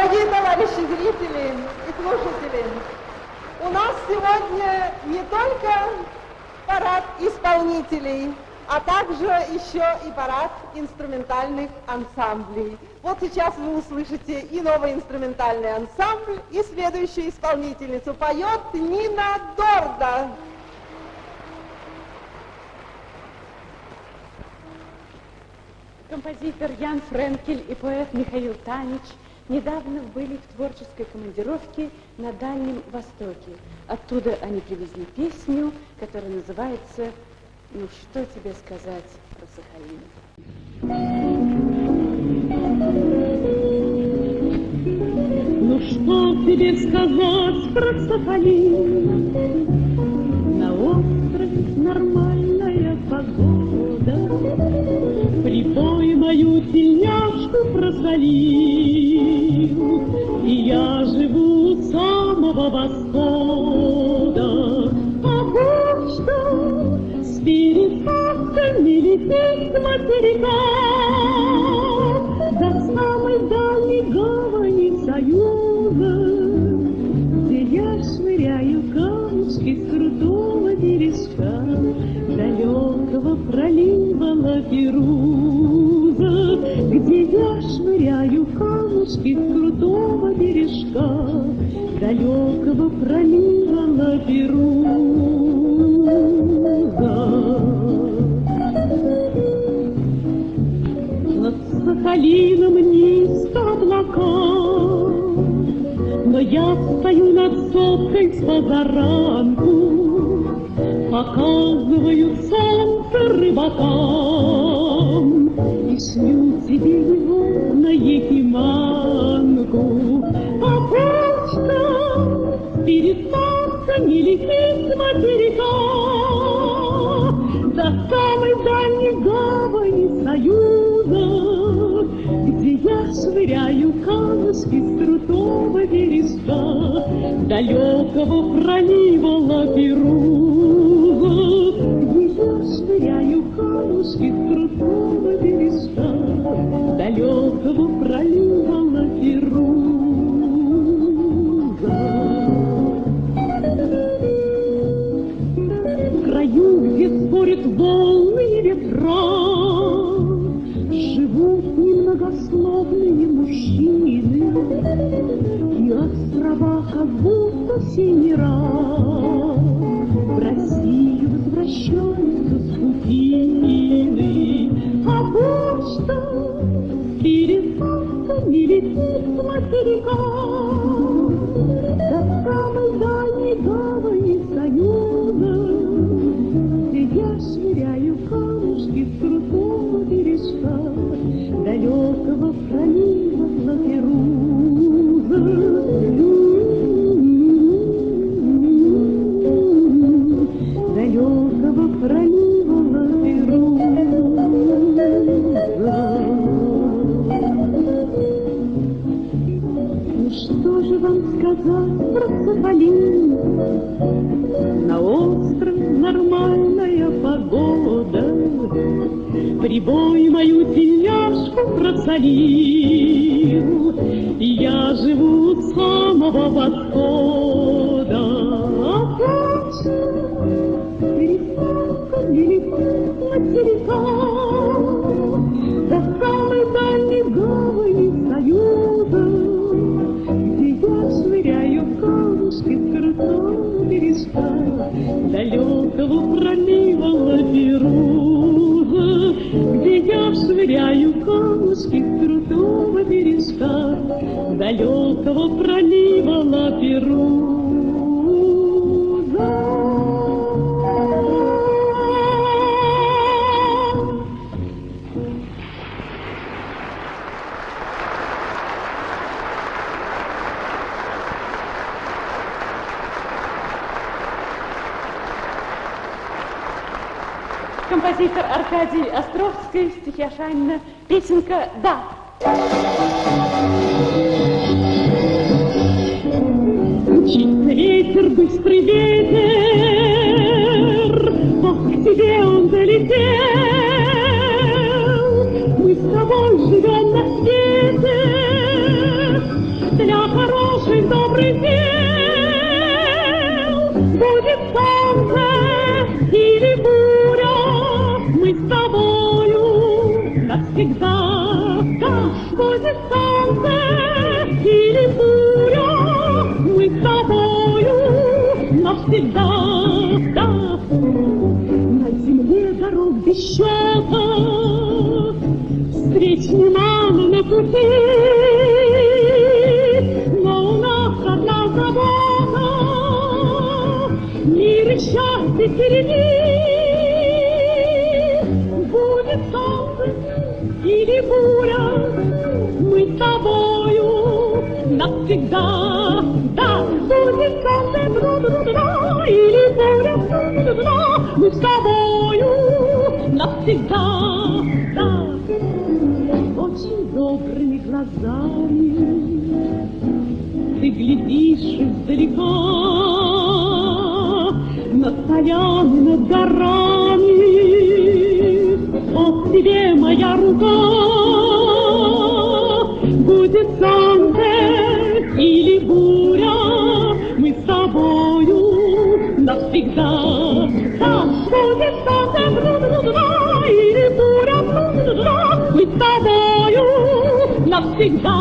Дорогие товарищи зрители и слушатели, у нас сегодня не только парад исполнителей, а также еще и парад инструментальных ансамблей. Вот сейчас вы услышите и новый инструментальный ансамбль, и следующую исполнительницу. Поет Нина Дорда. Композитор Ян Френкель и поэт Михаил Танич недавно были в творческой командировке на Дальнем Востоке. Оттуда они привезли песню, которая называется «Ну что тебе сказать про Сахалин?» Ну что тебе сказать про Сахалин? На острове нормальная погода, припой мою тельняшку просолил, и я живу у самого восхода. А вот что с пересадками летит с материка до самой дальней гавани Союза, где я швыряю камушки с крутого бережка далекого пролива Лаперуза, где я швыряю камушки с крутого бережка далекого пролива Лаперуза. Над Сахалином низко облака, но я стою над сопкой с позаранку, показываю солнце рыбакам и шлю тебе его на Якиманку. А почта перед солнцем не летит с материка до самой дальней гавани Союза, где я швыряю камушки с крутого бережка далекого пролива Лаперуза, где я швыряю камушки с крутого бережка далекого пролива Лаперуза. В краю, где спорят волны и ветра, живут немногословные мужчины, и острова как будто синера. В Россию возвращаются скупины, а почта пересадками летит с материка до самой дальней гавани Союза, где я швыряю камушки с крутого бережка далекого пролива Лаперуза. Далекого пролива Лаперуза. Ну что же вам сказать про Сахалин? На острове нормальная погода, прибой мою тельняшку просолил, и я живу у самого восхода. А почта пересадками летит с материка до самой дальней гавани Союза, где я швыряю камушки с крутого бережка далекого пролива Лаперуза, где я швыряю камушки с крутого бережка далекого пролива Лаперуза. Композитор Аркадий Островский, стихи Ашанина, песенка «Да». Мчится ветер, быстрый ветер, ох, к тебе он долетел. Мы с тобой живем на свете, навсегда. Там будет солнце или буря, мы с тобою навсегда. Да. На земле дорог без счета, встреч немало на пути, но у нас одна забота — мир и счастье впереди. Будет солнце или буря, мы с тобою навсегда. Да, будет солнце или буря, мы с тобою навсегда. Да. Очень добрыми глазами ты глядишь издалека на поляны, над горами. Вот тебе моя рука, будет солнце или буря, мы с тобою навсегда. Да, будет солнце или буря, мы с тобою навсегда.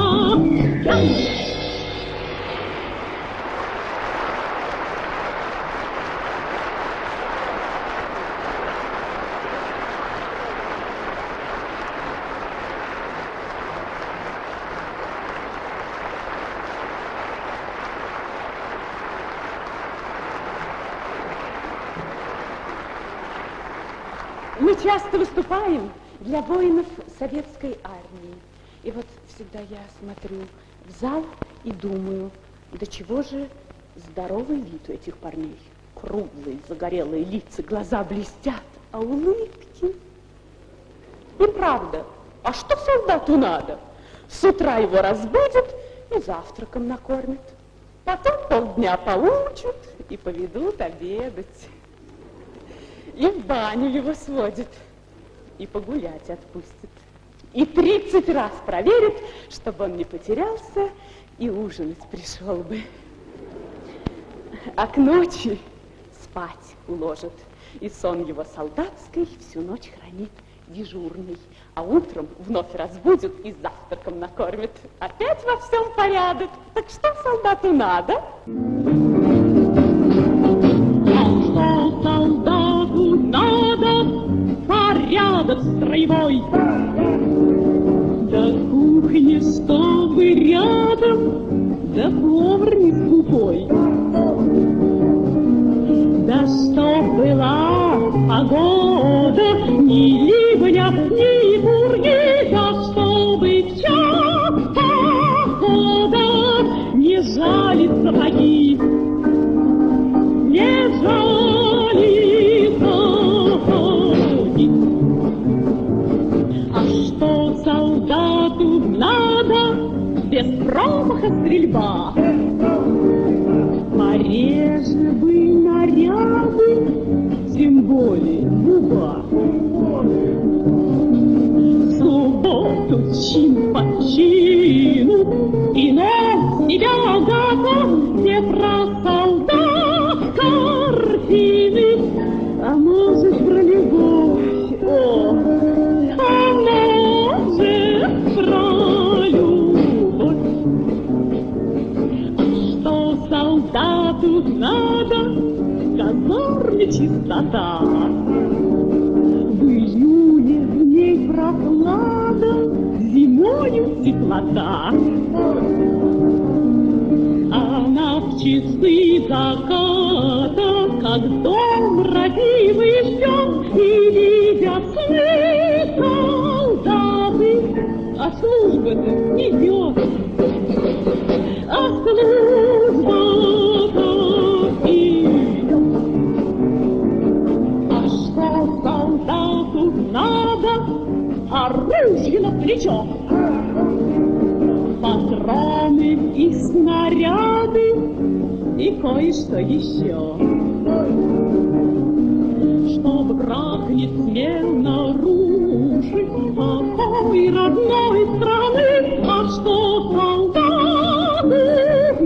Мы часто выступаем для воинов советской армии. И вот всегда я смотрю в зал и думаю, до чего же здоровый вид у этих парней. Круглые, загорелые лица, глаза блестят, а улыбки. И правда, а что солдату надо? С утра его разбудят и завтраком накормят. Потом полдня поучат и поведут обедать. И в баню его сводят, и погулять отпустят. И 30 раз проверят, чтобы он не потерялся и ужинать пришел бы. А к ночи спать уложат, и сон его солдатский всю ночь хранит дежурный. А утром вновь разбудят и завтраком накормят. Опять во всем порядок. Так что солдату надо? Солдату надо порядок строевой, да кухня, чтобы рядом, да повар не скупой, да чтоб была погода, ни ливня, ни бурьи, да чтобы в час похода не жали сапоги, не жали сапоги. А что солдату надо? Без промаха стрельба. Пореже бы наряды, тем более губа. В субботу чин по чину, и на себя готов все про солдат картины. А может, про любовь, о, а может, про любовь. А что солдату надо? В казарме чистота. В июне в ней прохлада, зимою теплота. Она в часы заката, как дом родимый ждет, и видят сны солдаты, а служба-то идет, а служба-то идет. А что солдату надо? Оружие на плечо, патроны и снаряды, и кое-что еще. Чтоб враг не смел нарушить покой родной страны, а что солдату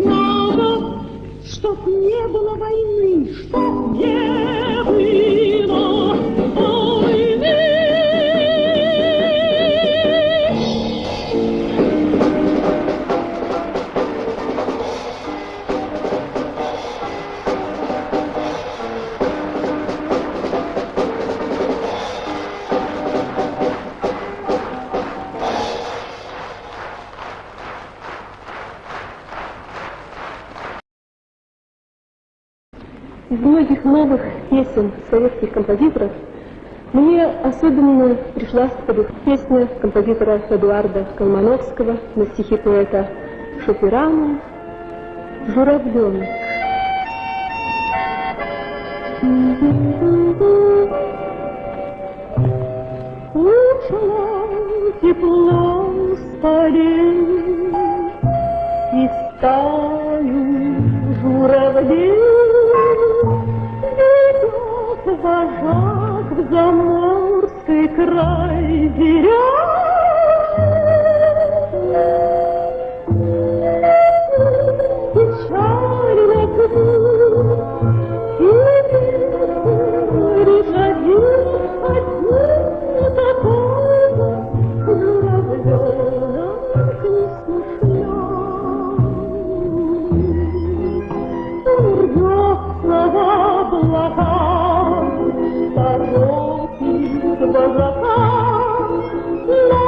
надо? Чтоб не было войны, чтоб не было войны. Из многих новых песен советских композиторов мне особенно пришлась по духу песня композитора Эдуарда Колмановского на стихи поэта Шопирана «Журавленок». Ушло тепло с полей, и стаю журавлей ведет вожак в заморский край берег. Печально грудь, и лишь один такой журавленок несмышленый. Слова облака, торопит вожака, но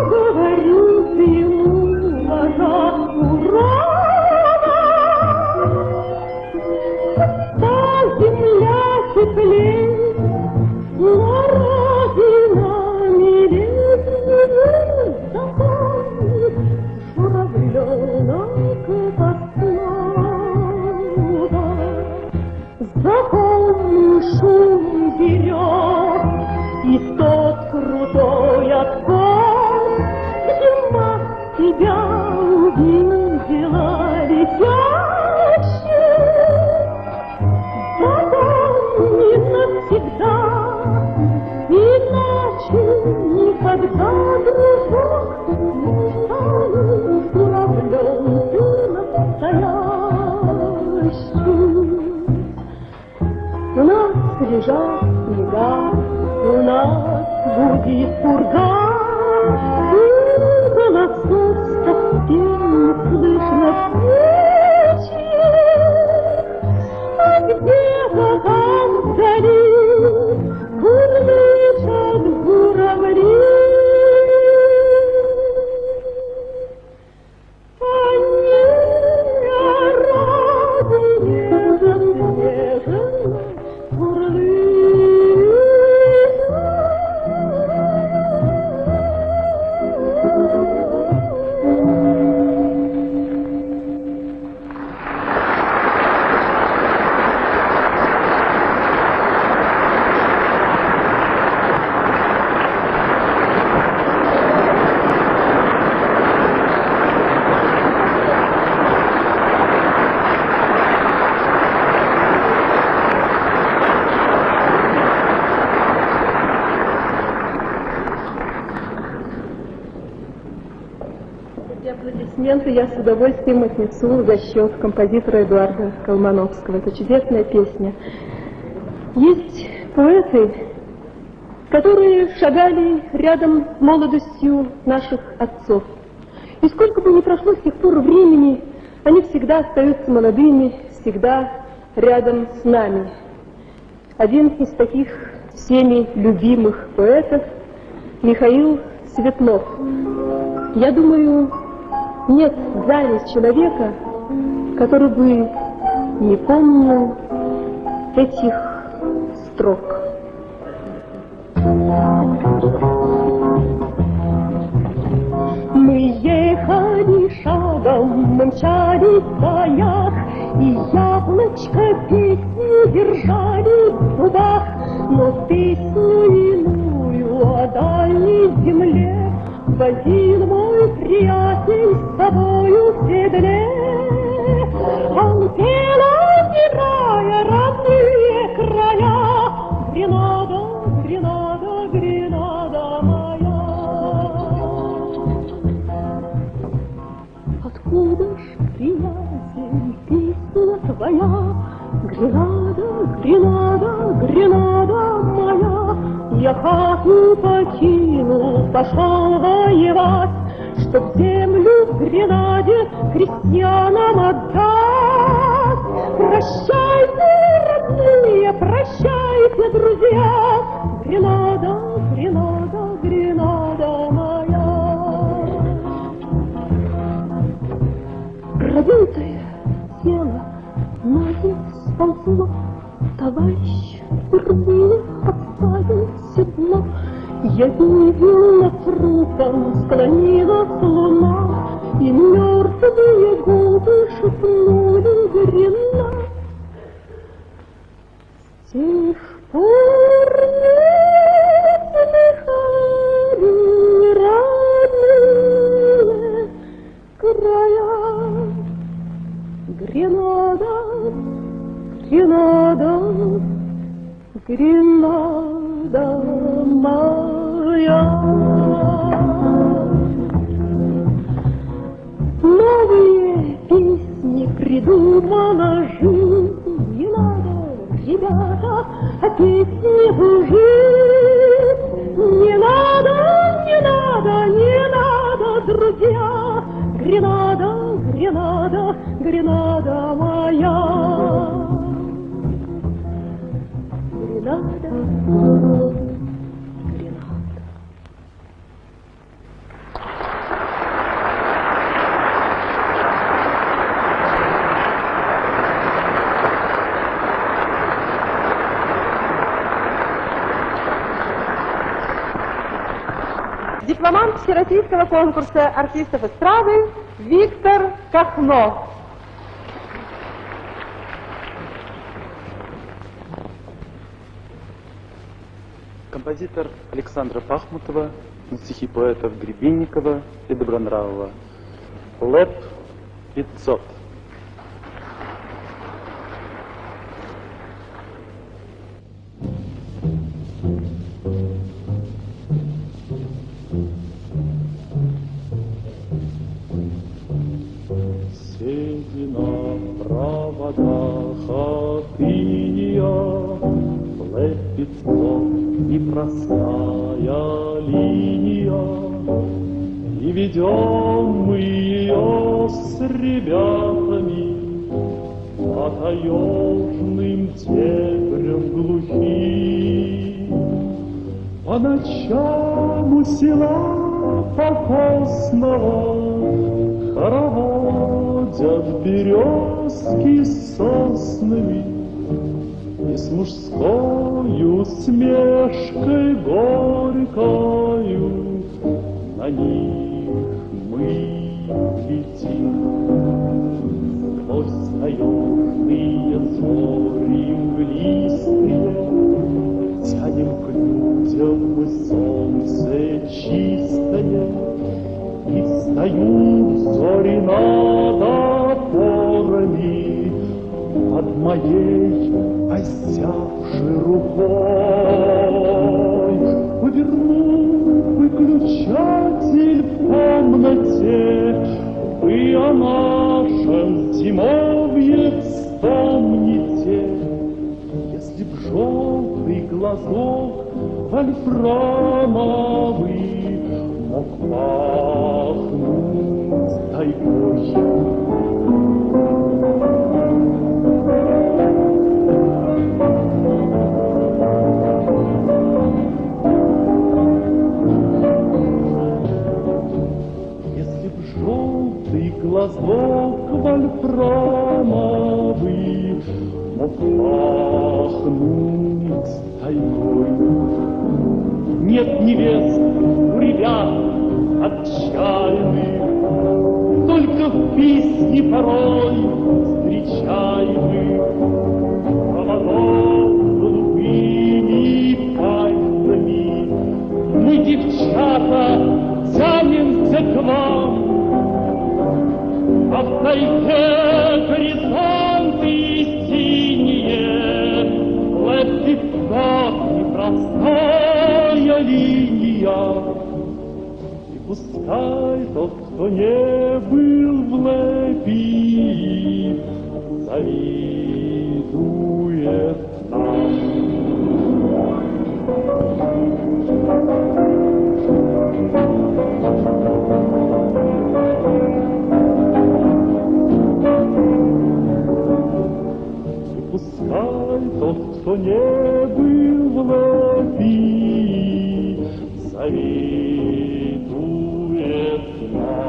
говорит ему вожак урона. Та земля теплей, но родина милей, запомнит журавленок запомни шум берег и тот крутой откос, где мать тебя увидела летящей. Запомни навсегда, иначе никогда, дружок, не стану журавленком настоящим. У нас лежат снега, у нас гудит пурга, и голосов совсем не слышно птичьих. А где-то там вдали курлычат журавли. Они о родине заснеженной я с удовольствием отнесу за счет композитора Эдуарда Колмановского. Это чудесная песня. Есть поэты, которые шагали рядом с молодостью наших отцов. И сколько бы ни прошло с тех пор времени, они всегда остаются молодыми, всегда рядом с нами. Один из таких всеми любимых поэтов — Михаил Светлов. Я думаю, нет в зале человека, который бы не помнил этих строк. Мы ехали шагом, мы мчались в боях, и яблочко песни держали в зубах, но песню иную о дальней земле возил мой приятель с собою в седле. Он пел, озирая родные края: Гренада, Гренада, Гренада моя. Откуда ж, приятель, песня твоя? Гренада, Гренада, Гренада моя. Я хату покинул, пошел воевать, чтоб землю в Гренаде крестьянам отдать. Прощайте, родные, прощайте, друзья, Гренада, Гренада, Гренада моя. Родитое тело ноги сползло, Товарищ впервые оставил седло, я видел, над трупом склонилась луна, и мертвые губы шепнули грена. С тех пор не слыхали родные края. Гренада, Гренада, Гренада моя. Новые песни придумала жизнь. Не надо, ребята, песни жить. Не надо, не надо, не надо, друзья. Гренада, Гренада, Гренада моя. Гренада, Гренада. Дипломант Всероссийского конкурса артистов эстрады Виктор Кахно. Композитор Александра Пахмутова на стихи поэтов Гребенникова и Добронравова. ЛЭП 500. Седина в проводах отыния, ЛЭП 500 непростая линия, и ведем мы ее с ребятами по таежным дебрям глухим. По ночам у села покосного хороводят березки соснами, и с мужскою смешкой горькою на них мы летим. Сквозь таежные зори мглистые тянем к людям мы солнце чистое, и встают зори над опорами под моей озябшей рукой. Повернул выключатель в комнате, вы о нашем зимовье вспомните. Если б желтый глазок вольфрамовый мог пахнуть тайгой. Если б желтый глазок вольфрамовый мог пахнуть тайгой. Нет невест у ребят отчаянных, только в песне порой встречаемых. Проводов голубыми пальцами мы, девчата, тянемся к вам, а в тайге горизонты синие, ЛЭП 500 непростая линия. И пускай тот, кто не был в ЛЭПе, завидует нам. И пускай тот, кто не был в ЛЭПе, завидует нам.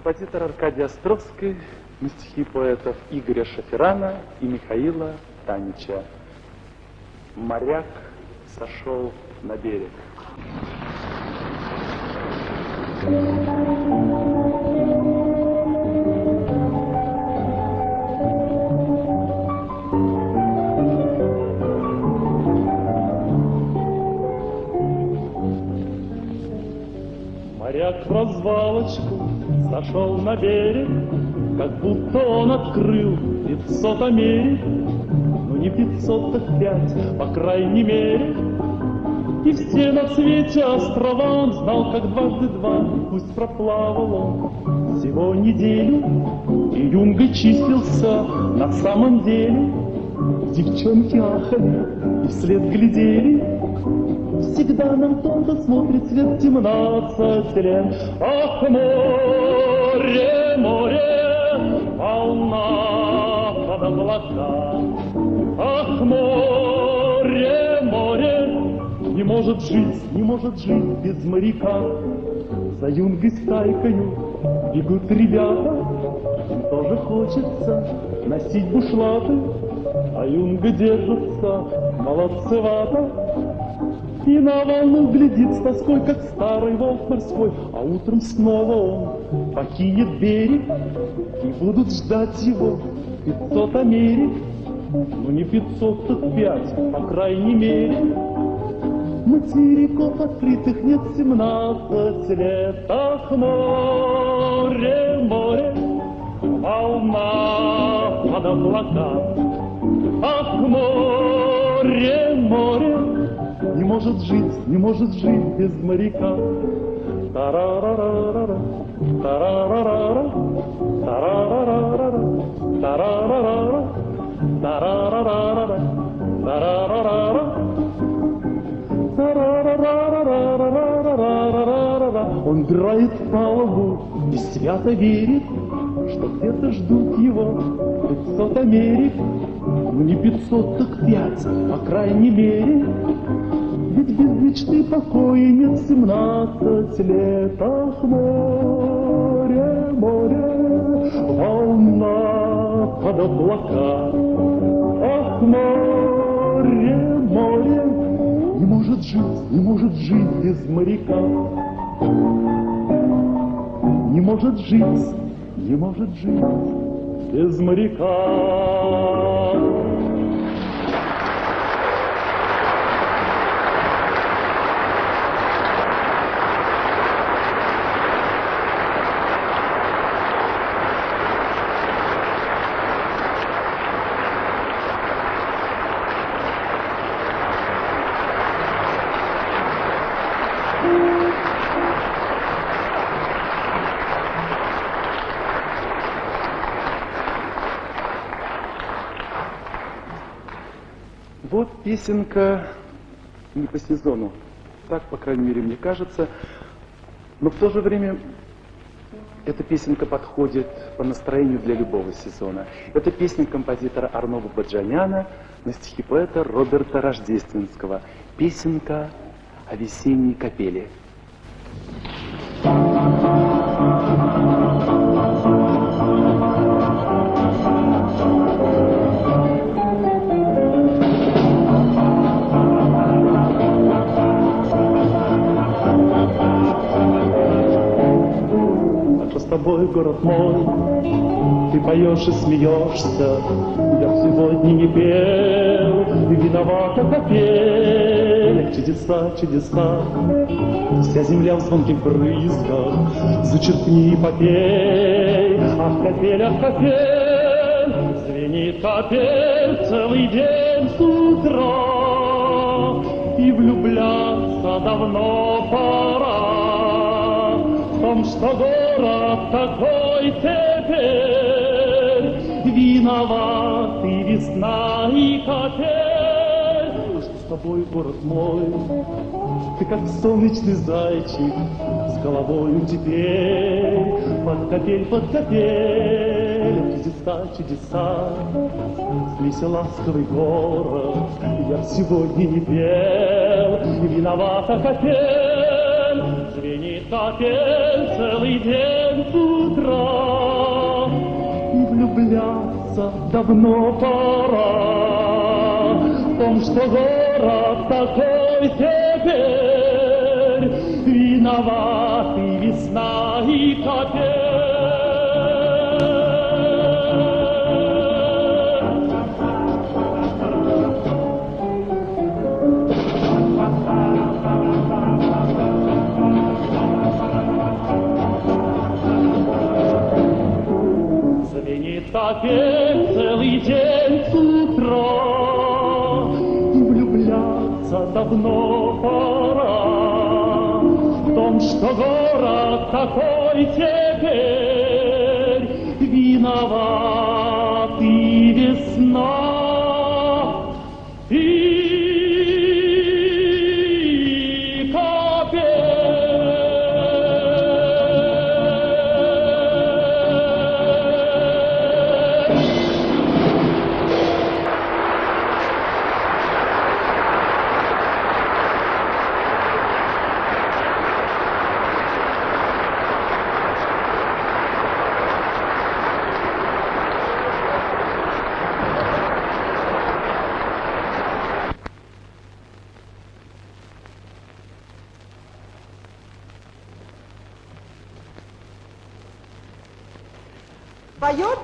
Композитор Аркадий Островский на стихи поэтов Игоря Шаферана и Михаила Танича. «Моряк сошел на берег». Моряк в развалочку сошел на берег, как будто он открыл 500 Америк. Ну не 500, так 5, по крайней мере. И все на свете острова он знал, как дважды два. Пусть проплавал он всего неделю, и юнгой числился на самом деле. Девчонки ахали и вслед глядели. Всегда нам тонко смотрит свет 17 лет. Ах, море, море, волна под облака. Ах, море, море, не может жить без моряка. За юнгой стайкою бегут ребята, им тоже хочется носить бушлаты, а юнга держится молодцевато. И на волну глядит с тоской, как старый волк морской. А утром снова он покинет берег, и будут ждать его 500 Америк. Ну не 500, так 5, по крайней мере. Материков открытых нет 17 лет. Ах, море, море, волна под облака. Ах, море, море, не может жить без моряка. Тарарарара, тарарарара, тарарарара, тарарарара, тарарарара, тарарарара. Он драет палубу и свято верит, что где-то ждут его 500 Америк. Ну не 500, так 5, по крайней мере. Ведь без мечты покоя нет 17 лет. Ах, море, море, волна под облака. Ах, море, море, не может жить без моряка. Не может жить без моряка. Вот песенка не по сезону, так, по крайней мере, мне кажется, но в то же время эта песенка подходит по настроению для любого сезона. Это песня композитора Арнольда Баджаняна на стихи поэта Роберта Рождественского. Песенка о весенней капели. С тобой, город мой, ты поешь и смеешься. Я сегодня не пел, и виновата капель. Чудеса, чудеса, вся земля в звонких брызгах. Зачерпни и попей, ах, капель, звенит капель целый день с утра. И влюбляться давно пора. Что город такой теперь, виноваты весна и капель. Что с тобой, город мой, ты как солнечный зайчик, с головою теперь под капель, чудеса, чудеса, смейся, ласковый город, я сегодня не пел, и виновата капель. Звенит капель целый день день с утра, и влюбляться давно пора в том, что город такой теперь, виноваты весна и капель. Капель целый день с утра, и влюбляться давно пора в том, что город такой теперь, виноват и весна, и Поет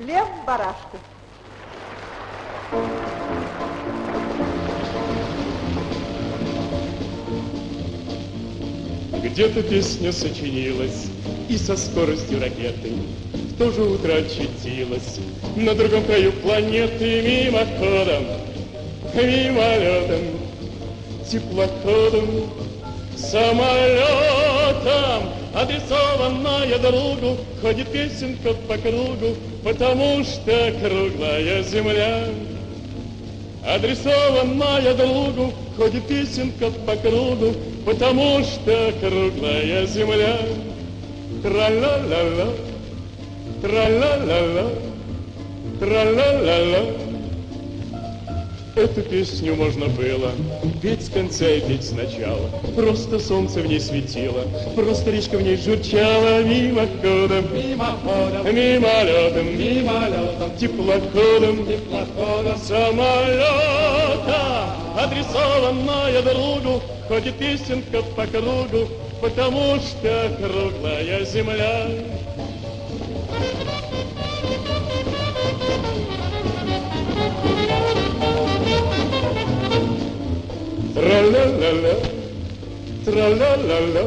Лев Барашков. Где-то песня сочинилась и со скоростью ракеты в то же утро очутилась на другом краю планеты, мимоходом, мимолетом, теплоходом, самолетом. Адресованная другу, ходит песенка по кругу, потому что круглая земля. Адресованная другу, ходит песенка по кругу, потому что круглая земля. Тра-ла-ла-ла, тра-ла-ла-ла, тра-ла-ла-ла. Эту песню можно было петь с конца и петь сначала. Просто солнце в ней светило, просто речка в ней журчала. Мимоходом, мимоходом, мимолетом, мимолетом, теплоходом, теплоходом, самолетом. Адресованная другу, ходит песенка по кругу, потому что круглая земля. Тра-ла-ла-ла, тра-ла-ла-ла.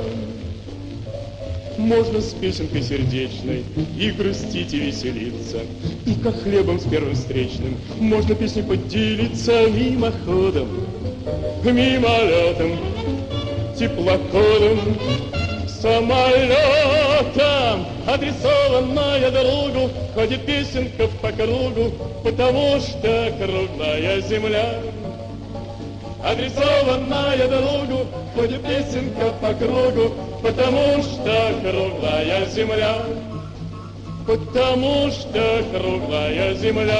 Можно с песенкой сердечной и грустить, и веселиться, и как хлебом с первым встречным можно песней поделиться. Мимоходом, мимолетом, теплоходом, самолетом. Адресованная другу, ходит песенка по кругу, потому что круглая земля. Адресованная другу, ходит песенка по кругу, потому что круглая земля, потому что круглая земля.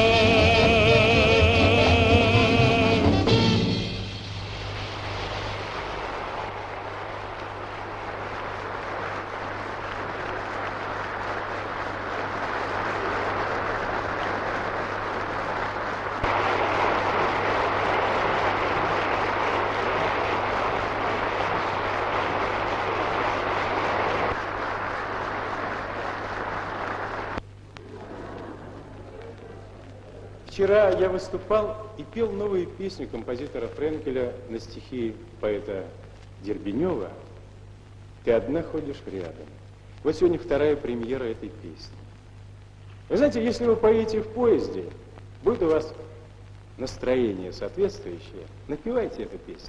Вчера я выступал и пел новую песню композитора Френкеля на стихи поэта Дербенева «Ты одна ходишь рядом». Вот сегодня вторая премьера этой песни. Вы знаете, если вы поедете в поезде, будет у вас настроение соответствующее, напевайте эту песню.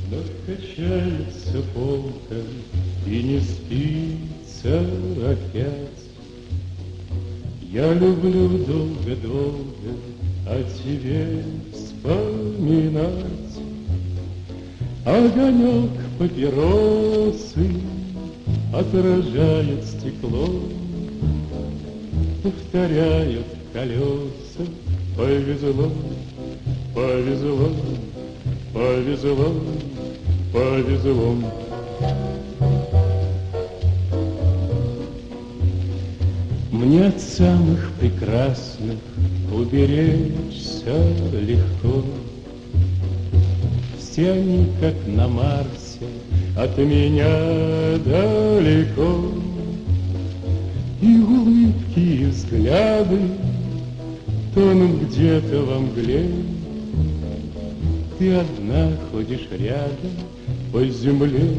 Вновь качается полка и не спится опять. Я люблю долго-долго о тебе вспоминать. Огонек папиросы отражает стекло. повторяют колеса. Повезло, повезло, повезло, повезло. Мне от самых прекрасных уберечься легко. Все они, как на Марсе, от меня далеко. И улыбки, и взгляды тонут где-то во мгле. Ты одна ходишь рядом по земле,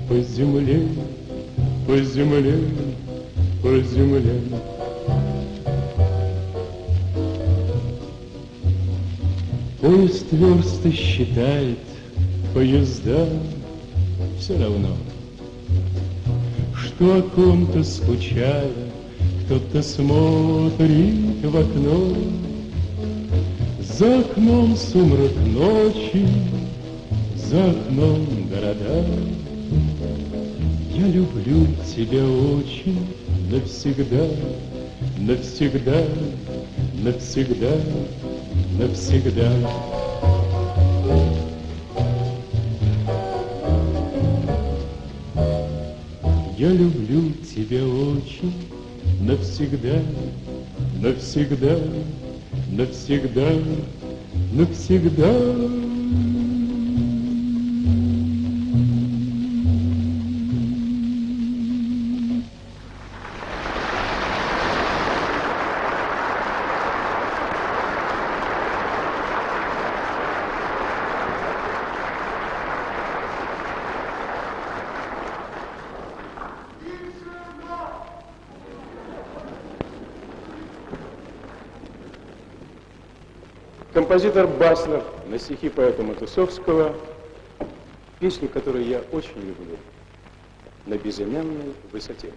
по земле, по земле, по земле. Поезд версты считает, поезда все равно, что о ком-то скучая, кто-то смотрит в окно. За окном сумрак ночи, за окном города. Я люблю тебя очень навсегда, навсегда, навсегда, навсегда. Я люблю тебя очень навсегда, навсегда, навсегда, навсегда. Композитор Баслер на стихи поэта Матусовского, песню, которую я очень люблю, «На безымянной высоте».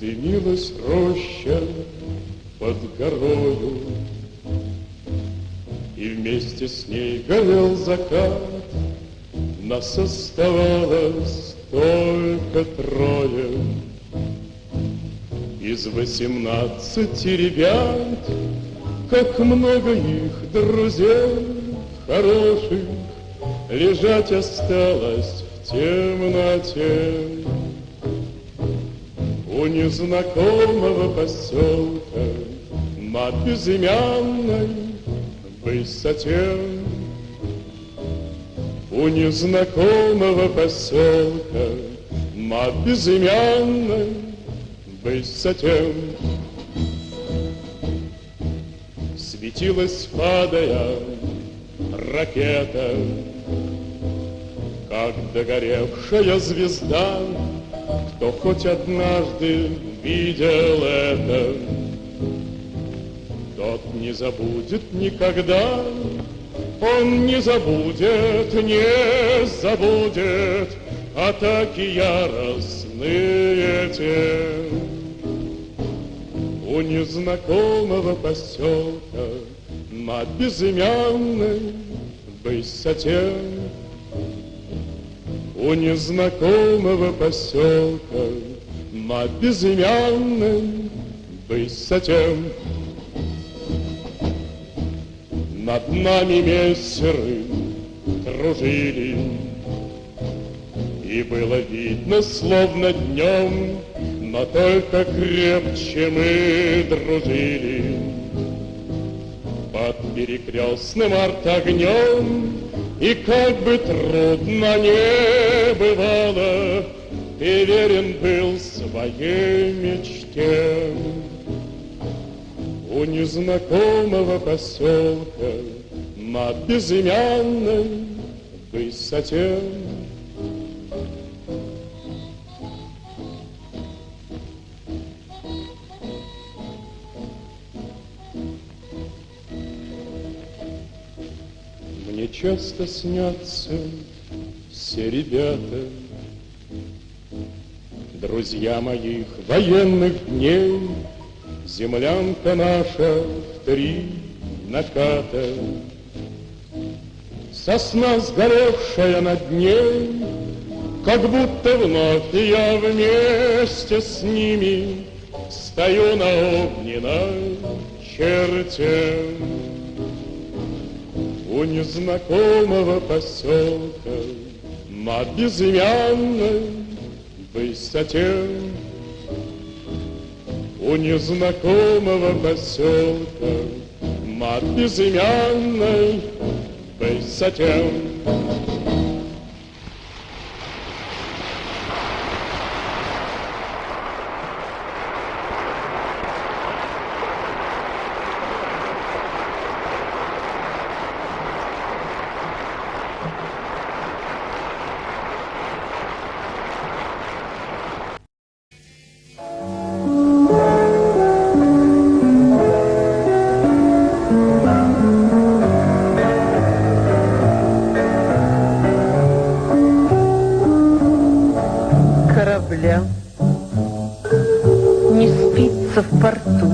Дымилась роща под горою, и вместе с ней горел закат. Нас оставалось только трое из 18 ребят. Как много их друзей хороших лежать осталось в темноте. У незнакомого поселка на безымянной высоте. У незнакомого поселка на безымянной высоте. Светилась, падая, ракета, как догоревшая звезда. Кто хоть однажды видел это, тот не забудет никогда. Он не забудет, не забудет атаки яростные те. У незнакомого поселка на безымянной высоте. У незнакомого поселка на безымянной высоте. Над нами мессеры кружили, и было видно, словно днем, но только крепче мы дружили. Под перекрестным артогнем, и как бы трудно не бывало, ты верен был своей мечте. У незнакомого поселка на безымянной высоте. Мне часто снятся все ребята, друзья моих военных дней, землянка наша в 3 наката. Сосна, сгоревшая над ней, как будто вновь я вместе с ними стою на огненной черте. У незнакомого поселка на безымянной высоте, у незнакомого поселка на безымянной высоте. Не спится в порту,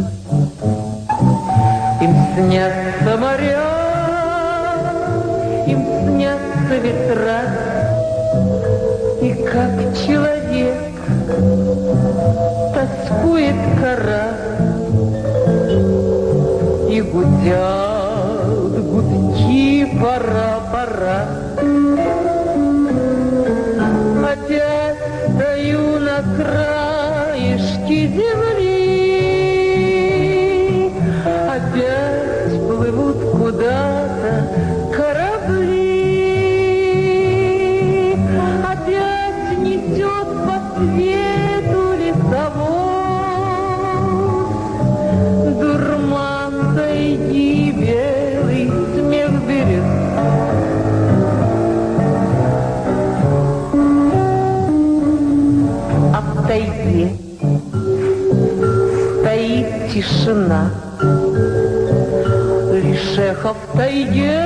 им снятся моря, им снятся ветра, и как человек тоскует кора, и гудят гудки, пора, пора. Опять стою на краешке земли, опять плывут куда-то корабли, опять несет по свету лесовоз дурман тайги, белый смех берез. В тайге стоит тишина, лишь эхо в тайге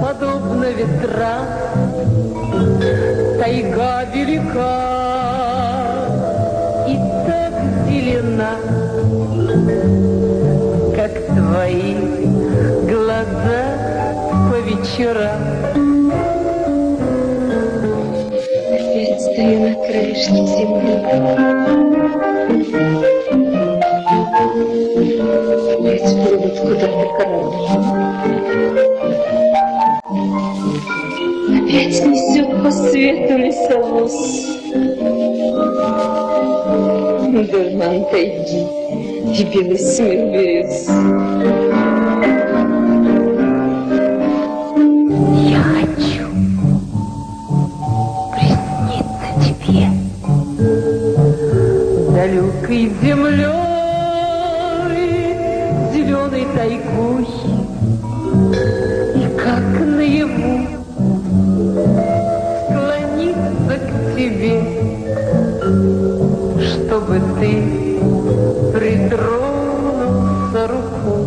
подобно ветрам. Тайга велика и так зелена, как твои глаза по вечерам. Стою на краешке земли. Опять плывут куда-то корабли. Опять несет по свету лесовоз дурман тайги и белый смех берез. Я хочу далекой землей, зеленой тайгой, и как наяву склониться к тебе, чтобы ты притронулся рукой.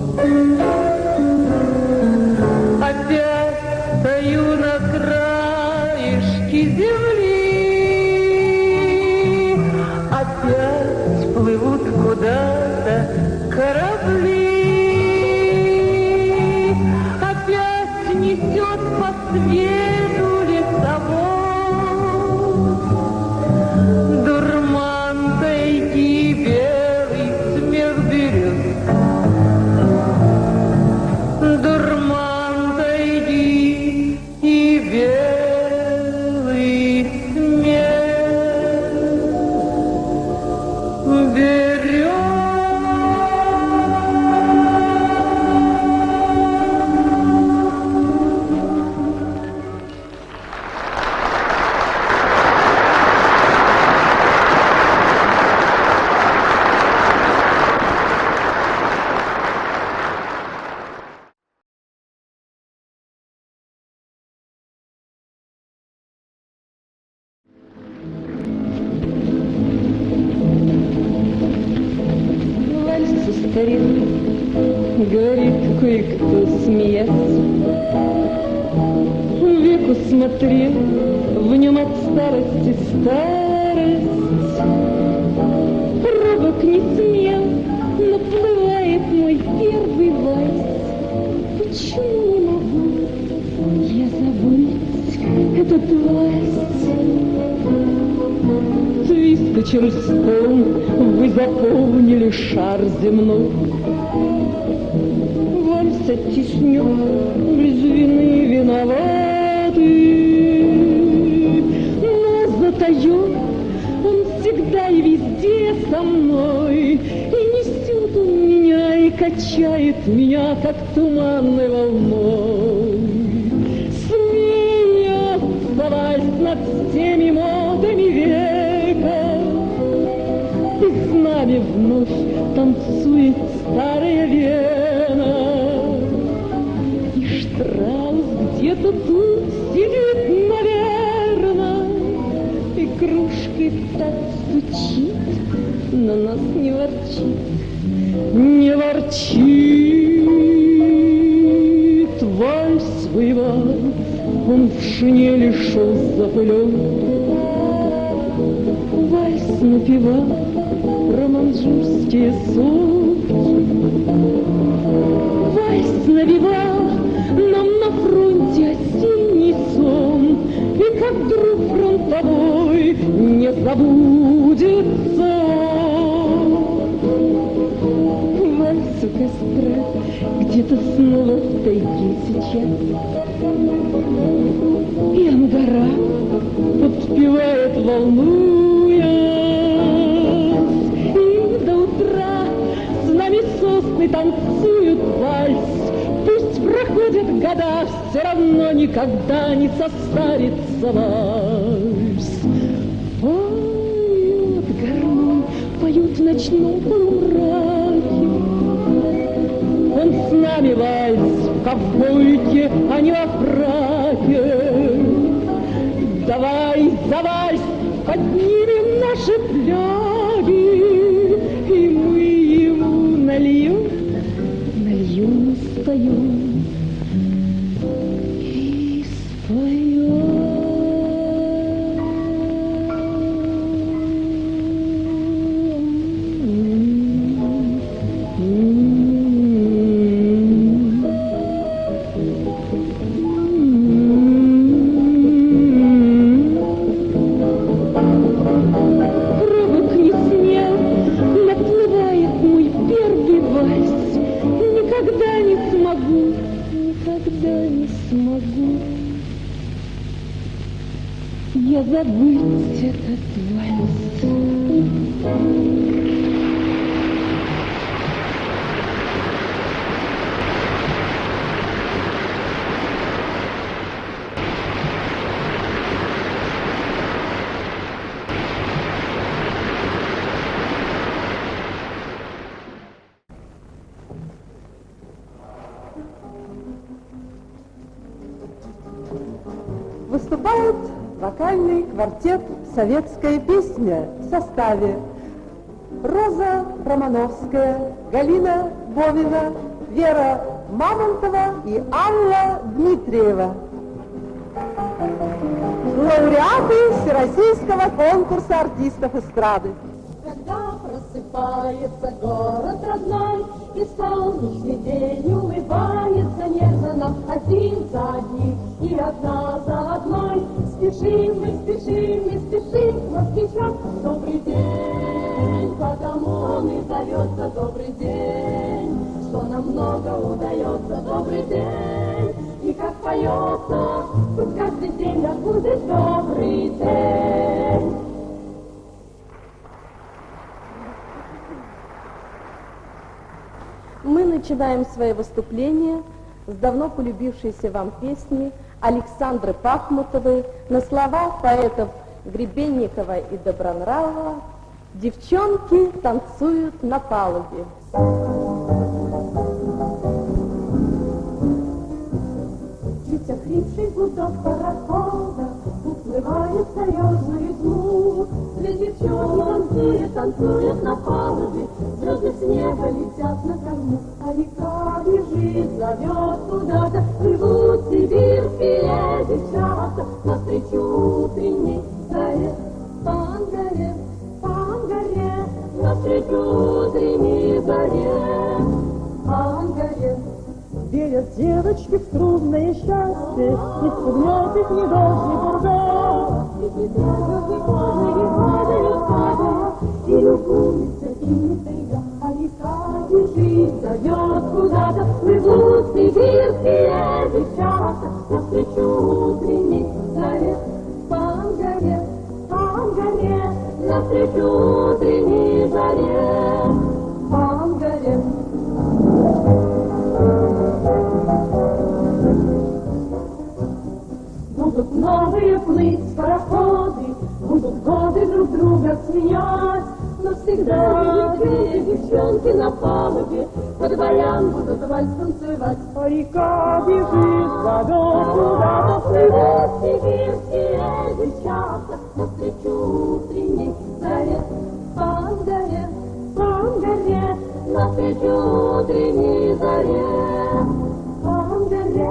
Опять стою на краешке земли, опять плывут куда-то корабли, опять несет по свету лесовоз дурман тайги, белый смех берез. Дурман тайги и белый смех берез. Вальс устарел, говорит кое-кто, смеясь. веку смотрел, в нем от старости старость. Пробок не смел, наплывает мой первый вальс. Почему не могу я забыть этот вальс? Твиста Чарльстон, вы заполнили шар земной. Вальс оттеснен, без вины виноваты. Но затаен он всегда и везде со мной. И несет он меня, и качает меня, как туманной волной. Смеется вальс над всеми модами века, и с нами вновь танцует старая Вена. И Штраус где-то тут сидит, наверно, и кружкой так стучит, но нас не ворчит. Не ворчит, вальс воевал, он в шинели шел запылен. Вальс напевал про манжурские сопки. Вальс навевал нам на фронте осенний сон. И как вдруг фронтовой не забудется вальс у костра, где-то снова в тайге сейчас. И ангара подпевает, волнуясь, и до утра с нами сосны танцуют вальс. Пусть проходят года, все равно никогда не состарится вальс. Поют гармонь, поют в ночном полумраке. Он с нами вальс в ковбойке, а не во фраке. Давай за вальс поднимем наши фляги, и мы ему нальем, нальем, споем и споем. Забыть этот вальс. Выступает вокальный квартет «Советская песня» в составе Роза Романовская, Галина Бовина, Вера Мамонтова и Алла Дмитриева. Лауреаты Всероссийского конкурса артистов эстрады. Когда просыпается город родной, и солнечный день улыбается нежно нам один за одним и одна за одной. Спешим, мы спешим москвичам. Добрый день, потому он и зовется добрый день, что нам много удается. Добрый день, и как поется, пусть каждый день да будет добрый день. Мы начинаем свои выступления с давно полюбившейся вам песни Александры Пахмутовой на слова поэтов Гребенникова и Добронравова «Девчонки танцуют на палубе». Ведь охрипший гудок парохода уплывает серьезную тьму. Две девчонки танцуют на палубе, звезды с неба летят на корму, а река бежит, зовет куда-то, плывут сибирские Целуя девочки в трудное счастье, не спугнет их ни дождь, ни бурда. И любуется ими тайга, а река бежит, зовет куда-то, плывут сибирские девчата навстречу утренней заре. По Ангаре, навстречу утренней заре, по Ангаре. Будут новые плыть пароходы, будут годы друг друга сменять, но всегда две девчонки на палубе под баян будут вальс танцевать. А река бежит, зовет куда-то, плывут сибирские девчата навстречу утренней заре. По Ангаре, навстречу утренней заре, по Ангаре.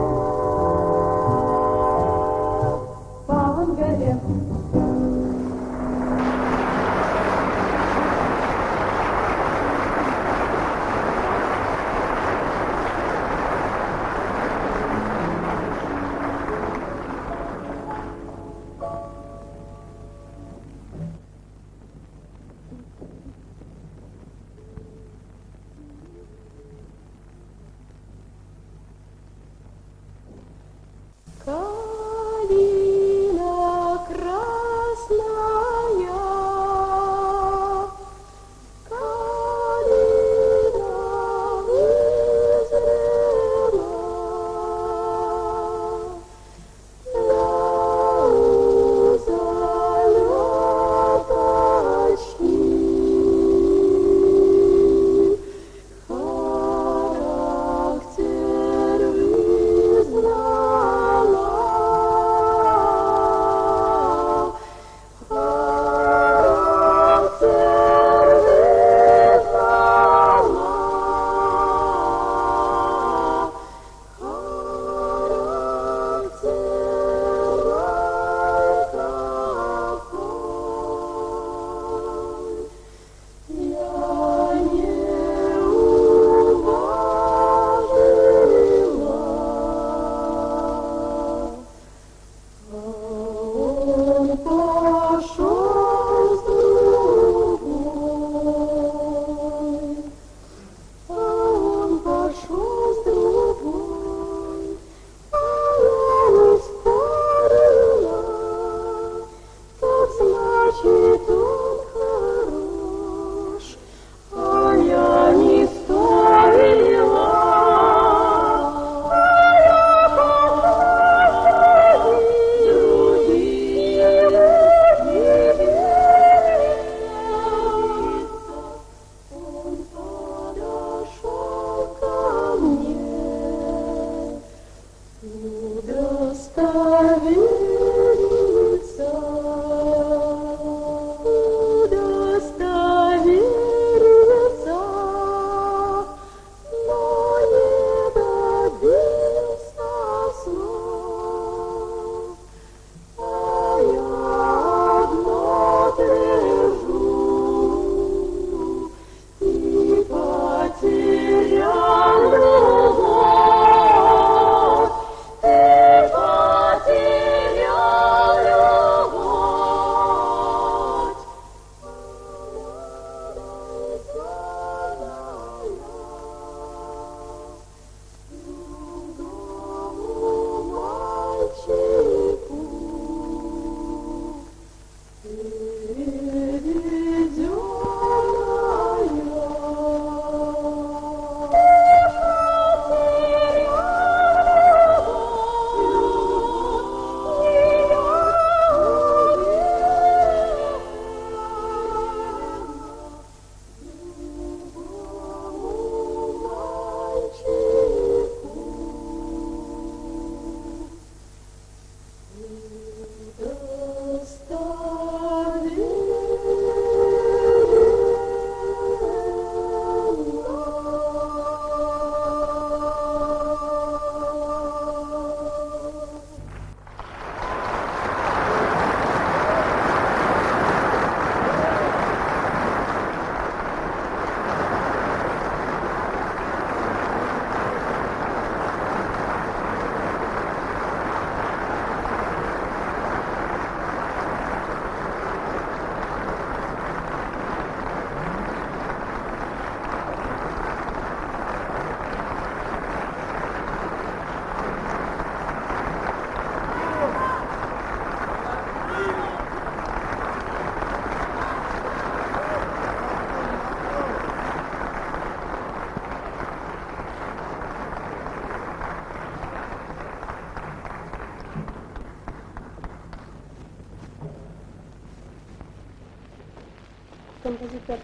композитор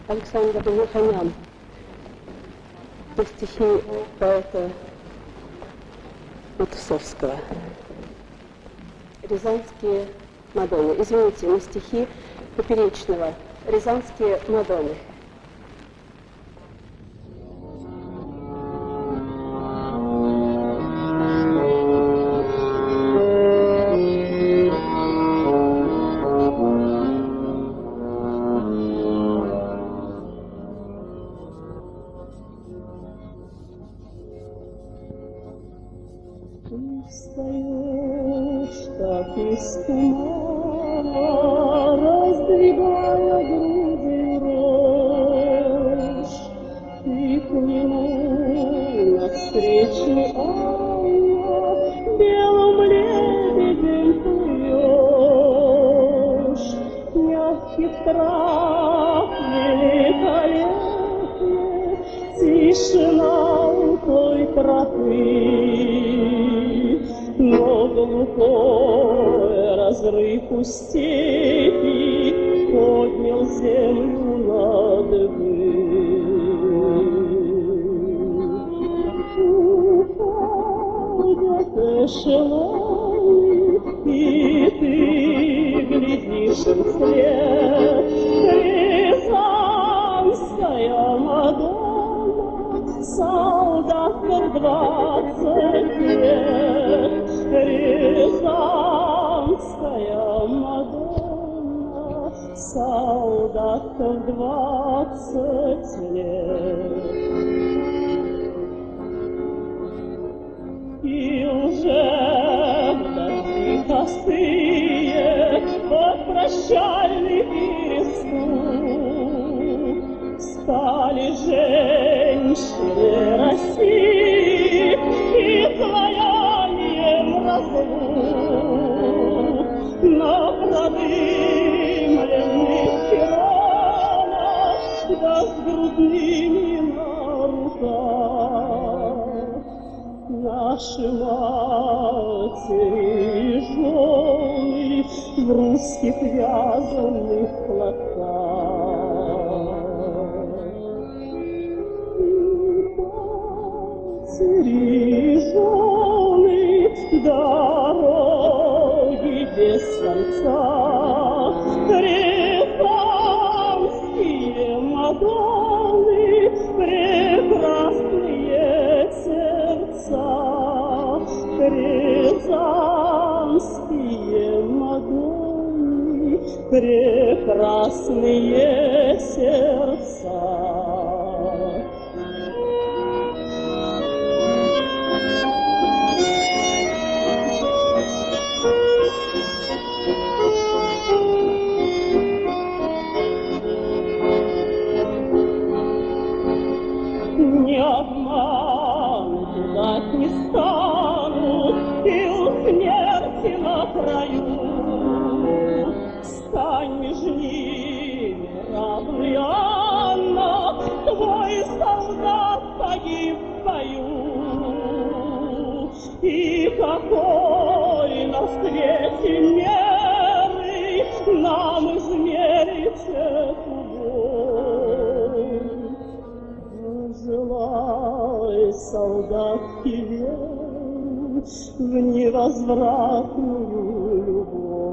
Александр Муханян. Это стихи поэта Матусовского. «Рязанские Мадонны». Извините, на стихи Поперечного. «Рязанские Мадонны». Наши матери жены в русских вязаных платках. Матери жены дороги без конца, рязанские Мадонны, прекрасные сердца. Рязанские Мадонны, прекрасные сердца. Не обманут, дать не станут, и у смерти на краю. Стань между ними равной, Анна, твой солдат погиб в бою. И какой на свете меры нам измерить эту боль? Желай, солдатки, веру в невозвратную любовь.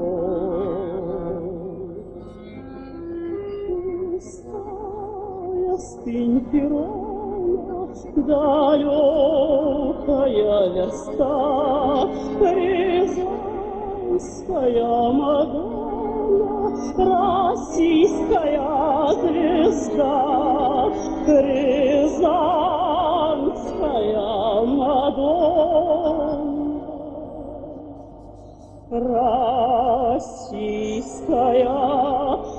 Пустая стынь перона, далекая верста, рязанская Мадонна, российская звезда. Рязанская Мадонна, российская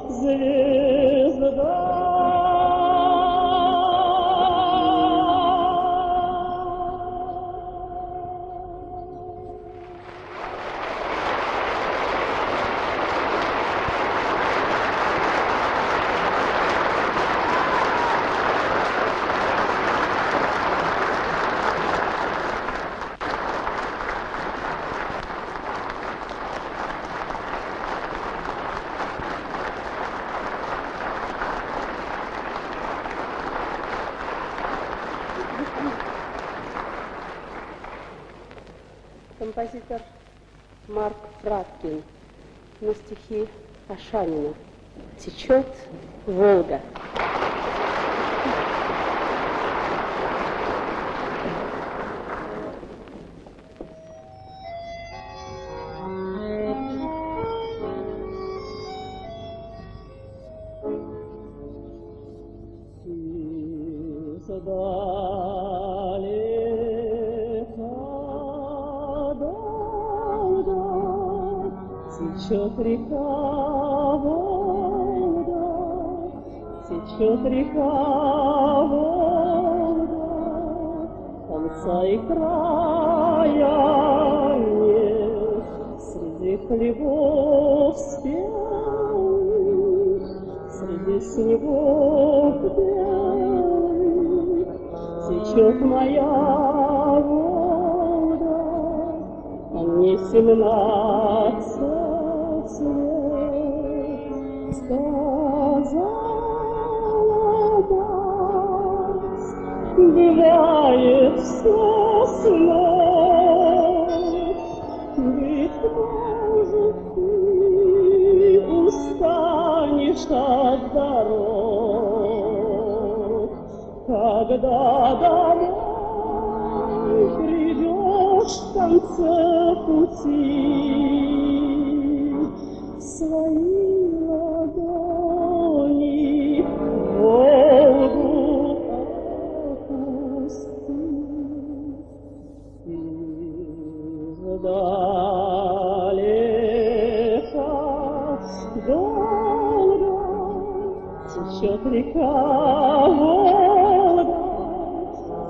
звезда. композитор Марк Фраткин на стихи Ашанина «Течет Волга». Течет река Волга, течет река Волга, конца и края нет, среди хлебов спелых, среди снегов белых, течет моя Волга, а мне 17 лет. Сказала даст, бывает все снов, быть может, ты устанешь от дорог, когда домой придешь в конце пути. Свои ладони Волгу опусти, издалека долго течет река Волга,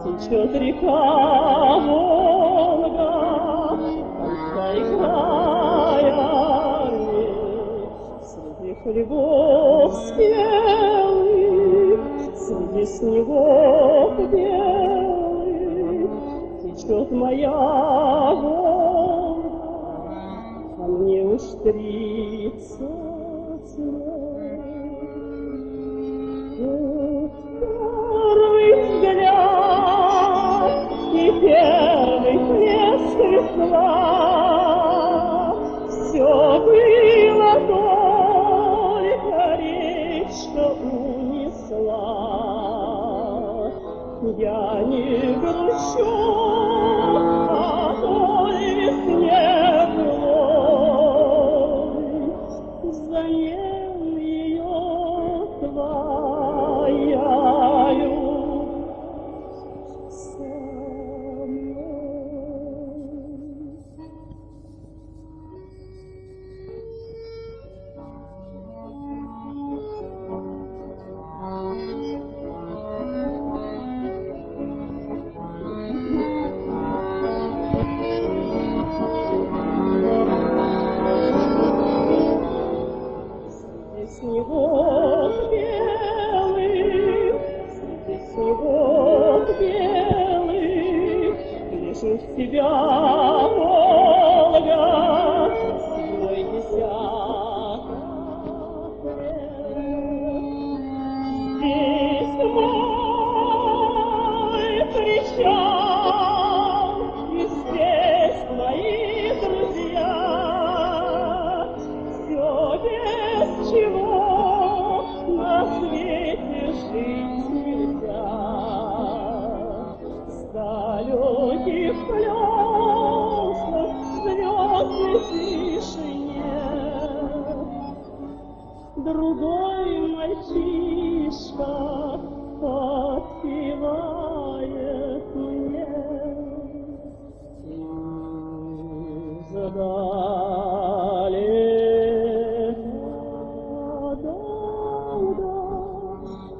течет река Волга, конца и края. Хлебов спелых, среди снегов белых, течет моя Волга, а мне уж 30 лет. Первый взгляд и первый плеск весла, все было то, что унесла. Я не грущу о той весне былой, взамен ее твояю со мной. Снегов белых, среди снегов белых, лежит в тебя, Волга, седьмой десяток лет. Здесь мой причал, и здесь мои друзья, все без чего на свете жить нельзя. С далеких плесов звездной тишине другой мальчишка подпевает мне.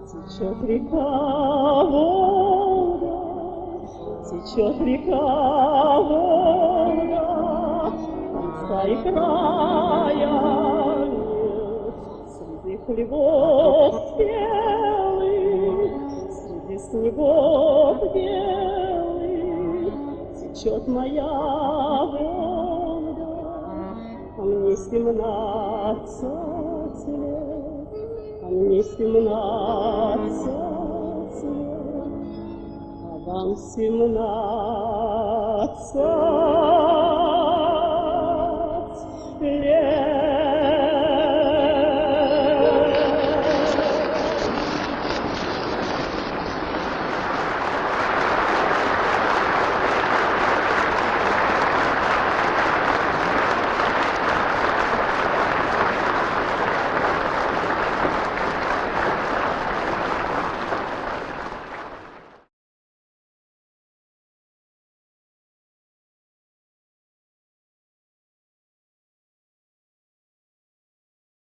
Течет река Волга, течет река Волга, конца и края нет, среди хлебов спелых, среди снегов белых, течет моя Волга, а мне 17 лет, а мне 17 лет, а вам 17.